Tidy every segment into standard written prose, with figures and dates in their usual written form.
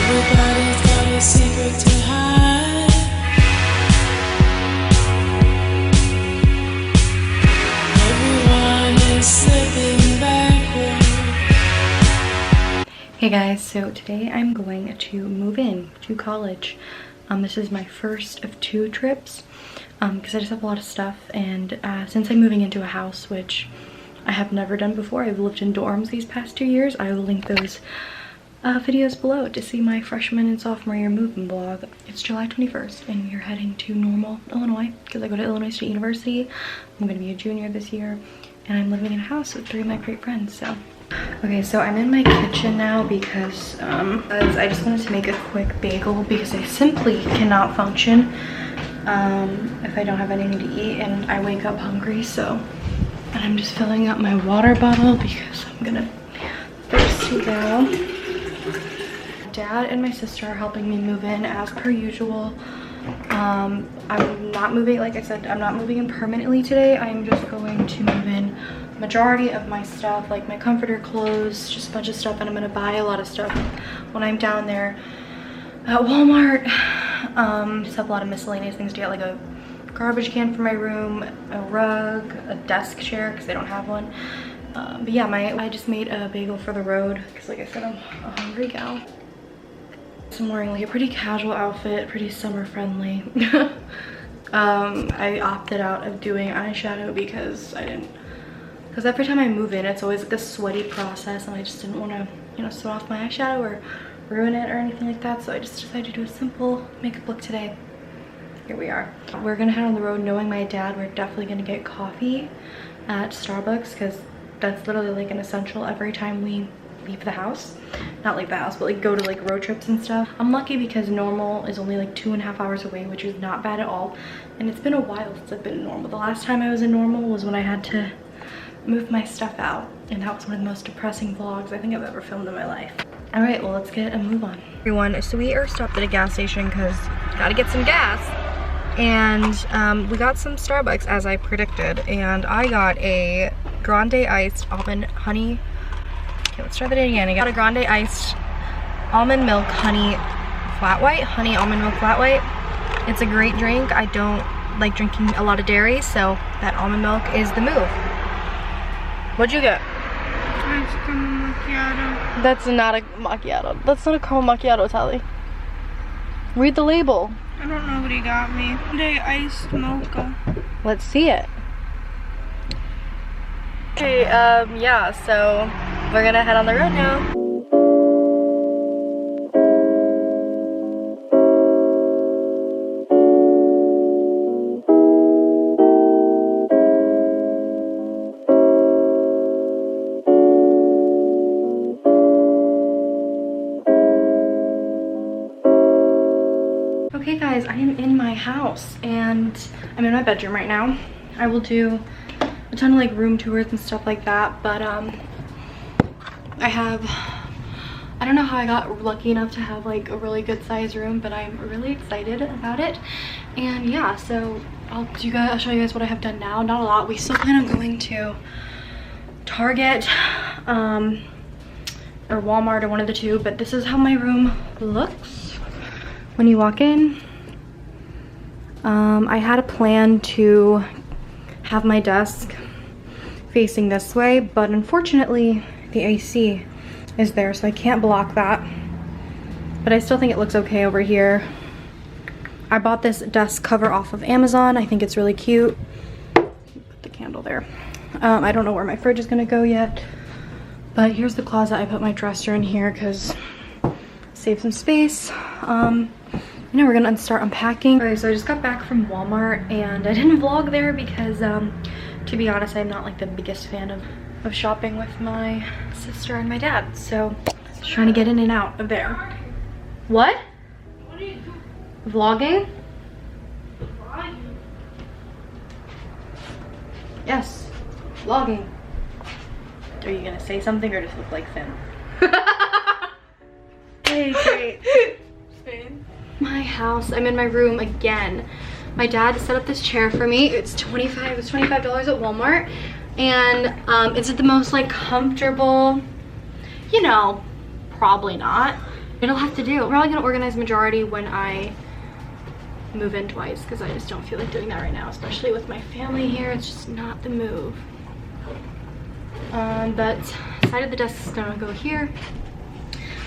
Everybody's got a secret to hide. Everyone is slipping backward. Hey guys, so today I'm going to move in to college. This is my first of 2 trips because I just have a lot of stuff, and since I'm moving into a house, which I have never done before, I've lived in dorms these past 2 years. I will link those videos below to see my freshman and sophomore year move-in vlog. It's July 21st and we're heading to Normal, Illinois because I go to Illinois State University. I'm going to be a junior this year and I'm living in a house with 3 of my great friends. So okay, so I'm in my kitchen now because I just wanted to make a quick bagel because I simply cannot function if I don't have anything to eat and I wake up hungry. So, and I'm just filling up my water bottle because I'm gonna thirsty now. Dad and my sister are helping me move in as per usual. I'm not moving, like I said, I'm not moving in permanently today. I'm just going to move in majority of my stuff, like my comforter, clothes, just a bunch of stuff, and I'm gonna buy a lot of stuff when I'm down there at Walmart. Just have a lot of miscellaneous things to get, like a garbage can for my room, a rug, a desk chair because they don't have one. But yeah, I just made a bagel for the road because, like I said, I'm a hungry gal. So I'm wearing like a pretty casual outfit, pretty summer friendly. I opted out of doing eyeshadow because every time I move in, it's always like a sweaty process, and I just didn't want to, you know, sweat off my eyeshadow or ruin it or anything like that. So I just decided to do a simple makeup look today. Here we are. We're gonna head on the road knowing my dad. We're definitely gonna get coffee at Starbucks because that's literally like an essential every time we leave the house. Not leave the house, but like go to like road trips and stuff. I'm lucky because Normal is only like 2.5 hours away, which is not bad at all. And it's been a while since I've been in Normal. The last time I was in Normal was when I had to move my stuff out, and that was one of the most depressing vlogs I think I've ever filmed in my life. All right, well, let's get a move on. Everyone, so we are stopped at a gas station because gotta get some gas. And we got some Starbucks as I predicted, and I got a grande iced almond honey. Okay, let's try that again. I got a grande iced almond milk honey flat white, honey almond milk flat white. It's a great drink. I don't like drinking a lot of dairy, so that almond milk is the move. What'd you get? Ice cream macchiato. That's not a macchiato. That's not a caramel macchiato, Tally. Read the label. I don't know what he got me. They iced mocha. Let's see it. Okay, yeah, so we're gonna head on the road now. Okay guys, I am in my house and I'm in my bedroom right now. I will do a ton of like room tours and stuff like that, but I don't know how I got lucky enough to have like a really good size room, but I'm really excited about it. And yeah, so I'll show you guys what I have done now. Not a lot. We still plan on going to Target or Walmart or one of the two, but this is how my room looks when you walk in. I had a plan to have my desk facing this way, but unfortunately the AC is there, so I can't block that. But I still think it looks okay over here. I bought this desk cover off of Amazon. I think it's really cute. Put the candle there. I don't know where my fridge is gonna go yet, but here's the closet. I put my dresser in here because save some space. Now we're gonna start unpacking. Okay, so I just got back from Walmart and I didn't vlog there because to be honest, I'm not like the biggest fan of shopping with my sister and my dad, so just trying to get in and out of there. What? What are you doing? Vlogging? Vlogging? Yes, vlogging. Are you gonna say something or just look like Finn? Hey, great. Finn? My house, I'm in my room again. My dad set up this chair for me. It was $25 at Walmart, and is it the most like comfortable? You know, probably not. it'll have to do. I'm probably gonna organize majority when I move in twice because I just don't feel like doing that right now, especially with my family here. It's just not the move. But side of the desk is gonna go here.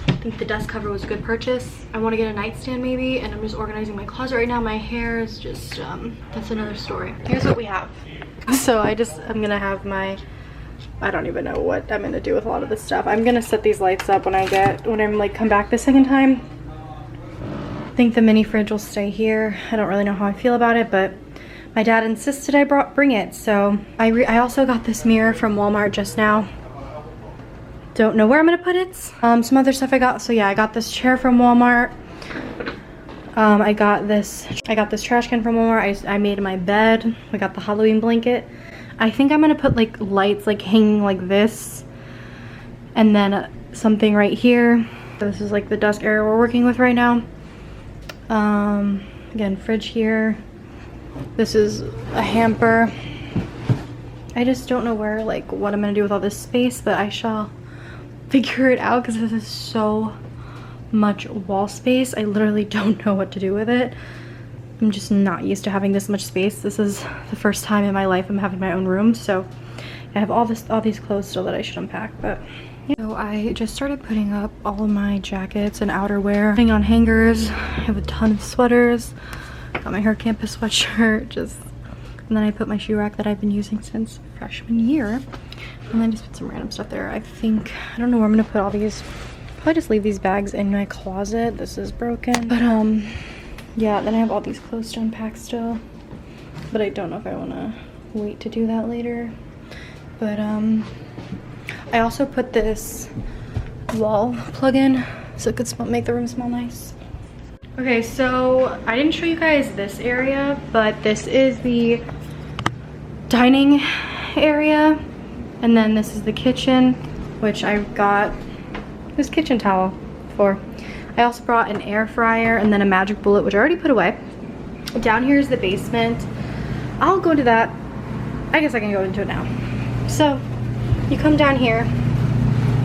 I think the desk cover was a good purchase. I want to get a nightstand maybe, and I'm just organizing my closet right now. My hair is just that's another story. Here's what we have. So I'm gonna have my, I don't even know what I'm gonna do with a lot of this stuff. I'm gonna set these lights up when I'm like come back the second time. I think the mini fridge will stay here. I don't really know how I feel about it, but my dad insisted I bring it. So I also got this mirror from Walmart just now. Don't know where I'm gonna put it. Some other stuff I got. So yeah, I got this chair from Walmart. I got this trash can from Walmart. I made my bed. I got the Halloween blanket. I think I'm gonna put like lights like hanging like this, and then something right here. This is like the desk area we're working with right now. Again, fridge here. This is a hamper. I just don't know where, like, what I'm gonna do with all this space, but I shall figure it out because this is so much wall space. I literally don't know what to do with it. I'm just not used to having this much space. This is the first time in my life I'm having my own room, so I have all these clothes still that I should unpack. But yeah. So I just started putting up all of my jackets and outerwear, putting on hangers. I have a ton of sweaters. Got my Her Campus sweatshirt, and then I put my shoe rack that I've been using since freshman year, and then just put some random stuff there. I don't know where I'm gonna put all these. Probably just leave these bags in my closet. This is broken, but yeah. Then I have all these clothes to unpack still, but I don't know if I want to wait to do that later. But I also put this wall plug in so it could make the room smell nice. Okay, so I didn't show you guys this area, but this is the dining area, and then this is the kitchen, which I got this kitchen towel for. I also brought an air fryer and then a Magic Bullet, which I already put away. Down here is the basement. I'll go into that. I guess I can go into it now. So you come down here.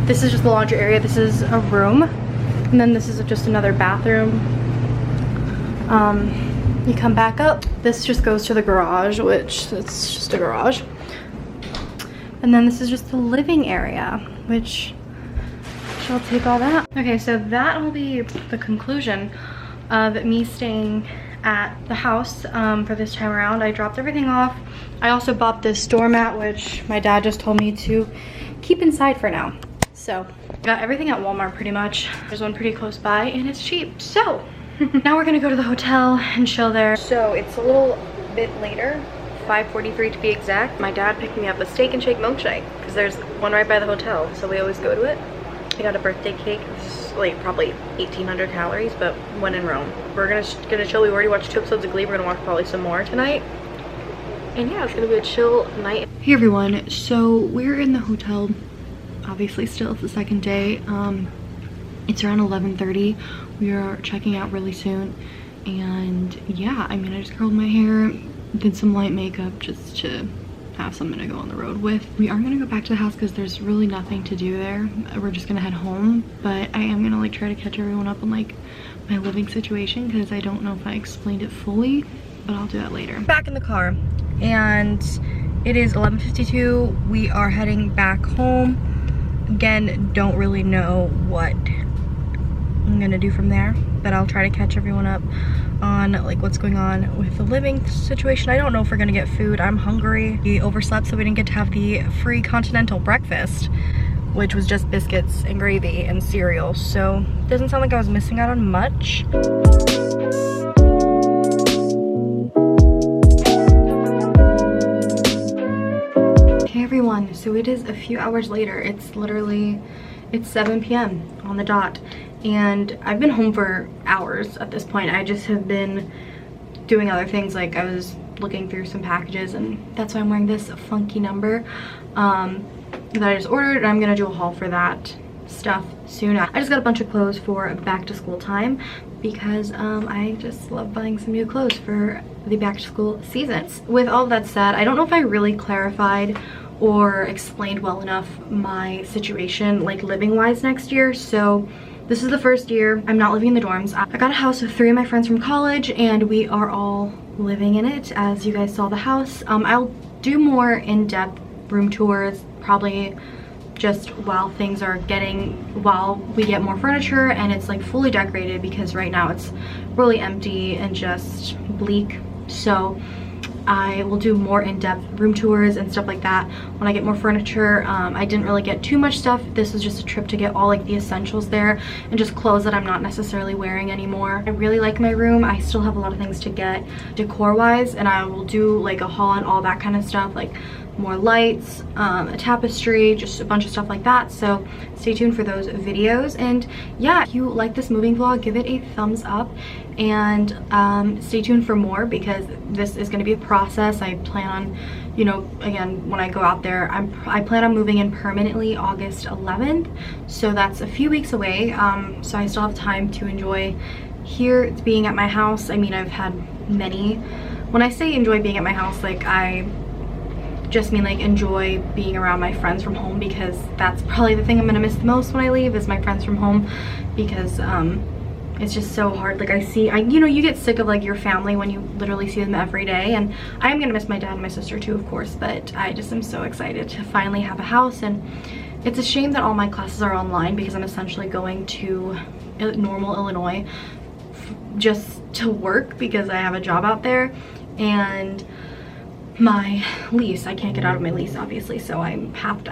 This is just the laundry area. This is a room, and then this is just another bathroom. You come back up. This just goes to the garage, which it's just a garage. And then this is just the living area, which I'll take all that. Okay, so that will be the conclusion of me staying at the house for this time around. I dropped everything off. I also bought this doormat, which my dad just told me to keep inside for now. So I got everything at Walmart pretty much. There's one pretty close by and it's cheap. So now we're gonna go to the hotel and chill there. So it's a little bit later, 5:43 to be exact. My dad picked me up a Steak and Shake milkshake because there's one right by the hotel, so we always go to it. I got a birthday cake. It's like probably 1,800 calories, but when in Rome. We're gonna chill. We already watched 2 episodes of Glee. We're gonna watch probably some more tonight. And yeah, it's gonna be a chill night. Hey everyone, so we're in the hotel. Obviously still it's the second day. It's around 11:30. We are checking out really soon, and yeah, I mean, I just curled my hair, did some light makeup just to have something to go on the road with. We are gonna go back to the house because there's really nothing to do there. We're just gonna head home, but I am gonna like try to catch everyone up on like my living situation because I don't know if I explained it fully, but I'll do that later. Back in the car, and it is 11:52. We are heading back home. Again, don't really know what I'm gonna do from there, but I'll try to catch everyone up on like what's going on with the living situation. I don't know if we're gonna get food. I'm hungry. We overslept, so we didn't get to have the free continental breakfast, which was just biscuits and gravy and cereal. So it doesn't sound like I was missing out on much. Hey everyone, so it is a few hours later. It's 7 p.m. on the dot, and I've been home for hours at this point. I just have been doing other things, like I was looking through some packages, and that's why I'm wearing this funky number that I just ordered, and I'm gonna do a haul for that stuff soon. I just got a bunch of clothes for back to school time because I just love buying some new clothes for the back to school season. With all that said, I don't know if I really clarified or explained well enough my situation like living wise next year, so this is the first year I'm not living in the dorms. I got a house with 3 of my friends from college and we are all living in it. As you guys saw the house. I'll do more in-depth room tours probably just while we get more furniture and it's like fully decorated, because right now it's really empty and just bleak. So I will do more in-depth room tours and stuff like that when I get more furniture. I didn't really get too much stuff. This was just a trip to get all like the essentials there and just clothes that I'm not necessarily wearing anymore. I really like my room. I still have a lot of things to get decor wise, and I will do like a haul and all that kind of stuff, like more lights, a tapestry, just a bunch of stuff like that. So stay tuned for those videos. And yeah, if you like this moving vlog, give it a thumbs up and stay tuned for more, because this is going to be a process. I plan on, you know, again, when I go out there, I plan on moving in permanently August 11th, so that's a few weeks away. So I still have time to enjoy here being at my house. I mean, I've had many, when I say enjoy being at my house, like I just mean like enjoy being around my friends from home, because that's probably the thing I'm gonna miss the most when I leave, is my friends from home, because it's just so hard. Like you know, you get sick of like your family when you literally see them every day, and I'm gonna miss my dad and my sister too, of course, but I just am so excited to finally have a house. And it's a shame that all my classes are online, because I'm essentially going to Normal, Illinois just to work, because I have a job out there, and my lease, I can't get out of my lease obviously, so I have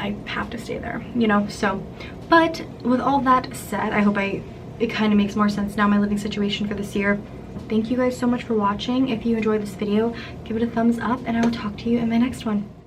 to stay there, you know. So but with all that said, I hope it kind of makes more sense now, my living situation for this year. Thank you guys so much for watching. If you enjoyed this video, give it a thumbs up and I will talk to you in my next one.